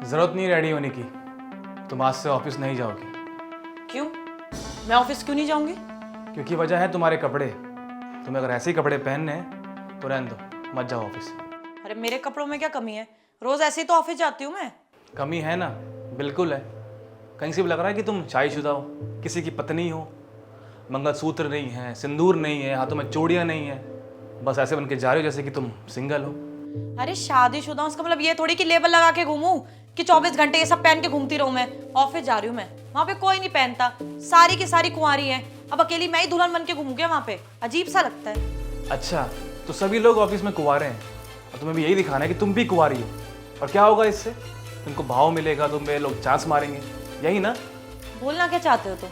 ज़रूरत नहीं रेडी होने की। तुम आज से ऑफिस नहीं जाओगी। क्यों? मैं ऑफिस क्यों नहीं जाऊंगी? क्योंकि वजह है तुम्हारे कपड़े। तुम्हें अगर ऐसे ही कपड़े पहनने हैं तो रहने दो, मत जाओ ऑफिस। अरे मेरे कपड़ों में क्या कमी है? रोज ऐसे ही तो ऑफिस जाती हूँ मैं। कमी है ना, बिल्कुल है। कहीं से भी लग रहा है कि तुम शादीशुदा हो, किसी की पत्नी हो। मंगलसूत्र नहीं है, सिंदूर नहीं है, हाथों में चूड़ियाँ नहीं है, बस ऐसे बन के जा रहे हो जैसे कि तुम सिंगल हो। अरे शादीशुदा उसका मतलब ये थोड़ी कि लेबल लगा के घूमूं कि 24 घंटे ये सब पहन के घूमती रहूं। मैं ऑफिस जा रही हूँ, मैं वहाँ पे कोई नहीं पहनता, सारी की सारी कुंवारी हैं। अब अकेली मैं ही दुल्हन बन के घूमूंगी वहाँ पे? अजीब सा लगता है। अच्छा, तो सभी लोग ऑफिस में कुंवारे हैं और तुम्हें भी यही दिखाना है कि तुम भी कुंवारी हो। और क्या होगा इससे? तुमको भाव मिलेगा, तुम्हें लोग चांस मारेंगे, यही ना? बोलना क्या चाहते हो तुम?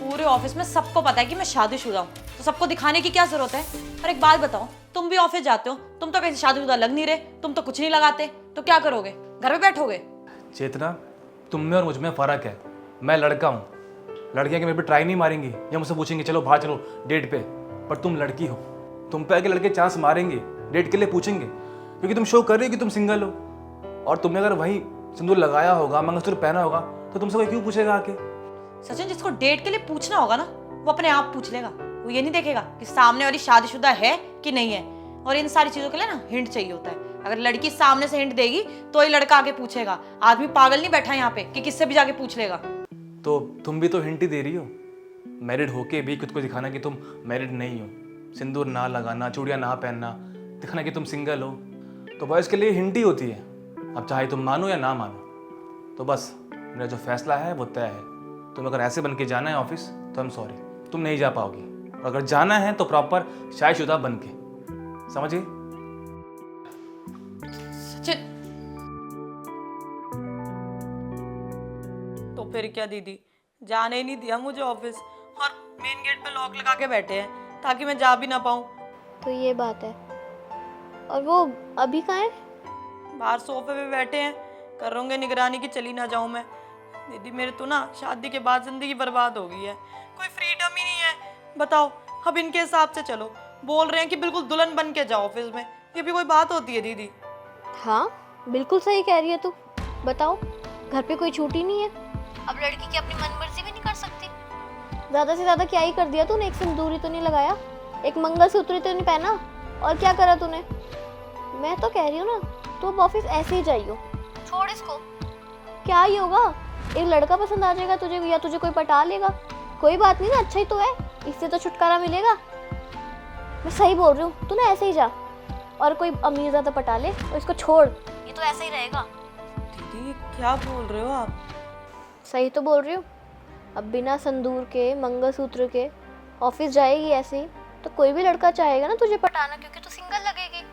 पूरे ऑफिस में सबको पता है कि मैं शादीशुदा हूँ, तो सबको दिखाने की क्या जरूरत है? और एक बात बताओ, तुम भी ऑफिस जाते हो, तुम तो कहीं शादीशुदा लग नहीं रहे, तुम तो कुछ नहीं लगाते, तो क्या करोगे? घर पे बैठोगे? चेतना, तुम में और मुझ में फ़र्क है। मैं लड़का हूँ, लड़कियाँ के मेरे पे ट्राई नहीं मारेंगी या मुझसे पूछेंगे चलो बाहर चलो डेट पे। पर तुम लड़की हो, तुम पे आके लड़के चांस मारेंगे, डेट के लिए पूछेंगे, क्योंकि तुम शो कर रही हो कि तुम सिंगल हो। और तुमने अगर वही सिंदूर लगाया होगा, मंगलसूत्र पहना होगा, तो तुमसे कोई क्यों पूछेगा आके? सचिन, जिसको डेट के लिए पूछना होगा ना, वो अपने आप पूछ लेगा। वो ये नहीं देखेगा कि सामने वाली शादीशुदा है कि नहीं है। और इन सारी चीजों के लिए ना हिंट चाहिए होता है। अगर लड़की सामने से हिंट देगी तो ही लड़का आगे पूछेगा। आदमी पागल नहीं बैठा यहाँ पे कि किससे भी जाके पूछ लेगा। तो तुम भी तो हिंट ही दे रही हो। मैरिड होके भी खुद को दिखाना कि तुम मैरिड नहीं हो, सिंदूर ना लगाना, चूड़ियाँ ना पहनना, दिखाना कि तुम सिंगल हो, तो बॉयज़ के लिए हिंट ही होती है। अब चाहे तुम मानो या ना मानो, तो बस मेरा जो फैसला है वो तय है। तुम अगर ऐसे बन के जाना है ऑफिस तो आई एम सॉरी, तुम नहीं जा पाओगी। और अगर जाना है तो प्रॉपर शादीशुदा बन के, समझ गई? सचिन, तो फिर क्या दीदी, जाने ही नहीं दिया मुझे ऑफिस और मेन गेट पे लॉक लगा के बैठे हैं ताकि मैं जा भी ना पाऊँ। तो ये बात है। और वो अभी कहाँ है? बाहर सोफे पे बैठे हैं, कर रहे होंगे निगरानी की चली ना जाऊं मैं। दीदी मेरे तो ना शादी के बाद जिंदगी बर्बाद हो गई है, कोई फ्रीडम ही नहीं है। बताओ, अब इनके हिसाब से चलो, बोल रहे हैं कि बिल्कुल दुल्हन बन के जाओ ऑफिस में। ये भी कोई बात होती है दीदी? हाँ, बिल्कुल सही कह रही है तू। बताओ, घर पे कोई छुट्टी नहीं है। अब लड़की की अपनी मनमर्जी भी नहीं कर सकती। ज्यादा से ज्यादा क्या ही कर दिया तूने? एक सिंदूर ही तो नहीं लगाया, एक मंगलसूत्र ही तो नहीं पहना, और क्या करा तूने? मैं तो कह रही हूँ ना, तू अब ऑफिस ऐसे ही जाइयो, छोड़ इसको। क्या ही होगा, एक लड़का पसंद आ जाएगा तुझे, या तुझे कोई पटा लेगा। कोई बात नहीं ना, अच्छा ही तो है, इससे तो छुटकारा मिलेगा। मैं सही बोल रही हूँ, तू ना ऐसे ही जा, और कोई अमीर ज़्यादा पटा ले और इसको छोड़, ये तो ऐसा ही रहेगा। दीदी क्या बोल रहे हो आप? सही तो बोल रही हूँ। अब बिना संदूर के, मंगलसूत्र के ऑफिस जाएगी ऐसे ही, तो कोई भी लड़का चाहेगा ना तुझे पटाना, क्योंकि तू सिंगल लगेगी।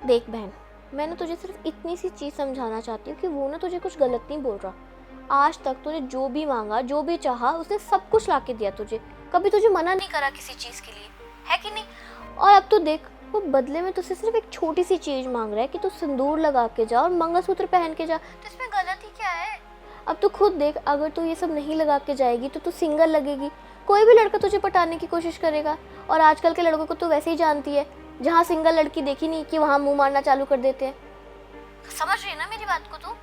देख बहन, मैं ना तुझे सिर्फ इतनी सी चीज़ समझाना चाहती हूँ कि वो ना तुझे कुछ गलत नहीं बोल रहा। आज तक तूने जो भी मांगा, जो भी चाहा, उसने सब कुछ ला के दिया तुझे। कभी तुझे मना नहीं करा किसी चीज़ के लिए, है कि नहीं? और अब तो देख, वो बदले में तुझसे सिर्फ एक छोटी सी चीज़ मांग रहा है कि तू सिंदूर लगा के जा और मंगलसूत्र पहन के जा। तो इसमें गलत ही क्या है? अब तू खुद देख, अगर तू ये सब नहीं लगा के जाएगी तो तू सिंगल लगेगी, कोई भी लड़का तुझे पटाने की कोशिश करेगा। और आजकल के लड़कों को तो वैसे ही जानती है, जहाँ सिंगल लड़की देखी नहीं कि वहाँ मुंह मारना चालू कर देते हैं। समझ रही है ना मेरी बात को तू?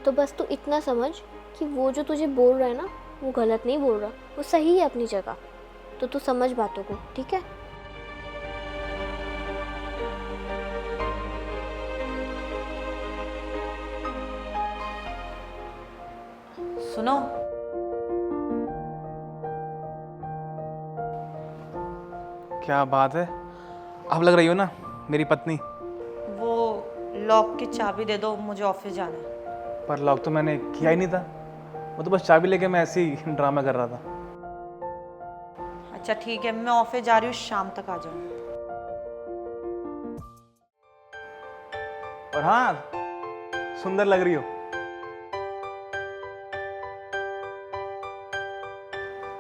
तो बस तू इतना समझ कि वो जो तुझे बोल रहा है ना, वो गलत नहीं बोल रहा, वो सही है अपनी जगह। तो तू समझ बातों को, ठीक है? सुनो, क्या बात है, आप लग रही हो ना मेरी पत्नी। वो लॉक की चाबी दे दो, मुझे ऑफिस जाना है। पर लॉक तो मैंने किया ही नहीं था, वो तो बस चाबी लेके मैं ऐसे ही ड्रामा कर रहा था। अच्छा ठीक है, मैं ऑफिस जा रही हूँ, शाम तक आ जाऊँ। और हाँ, सुंदर लग रही हो।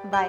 बाय।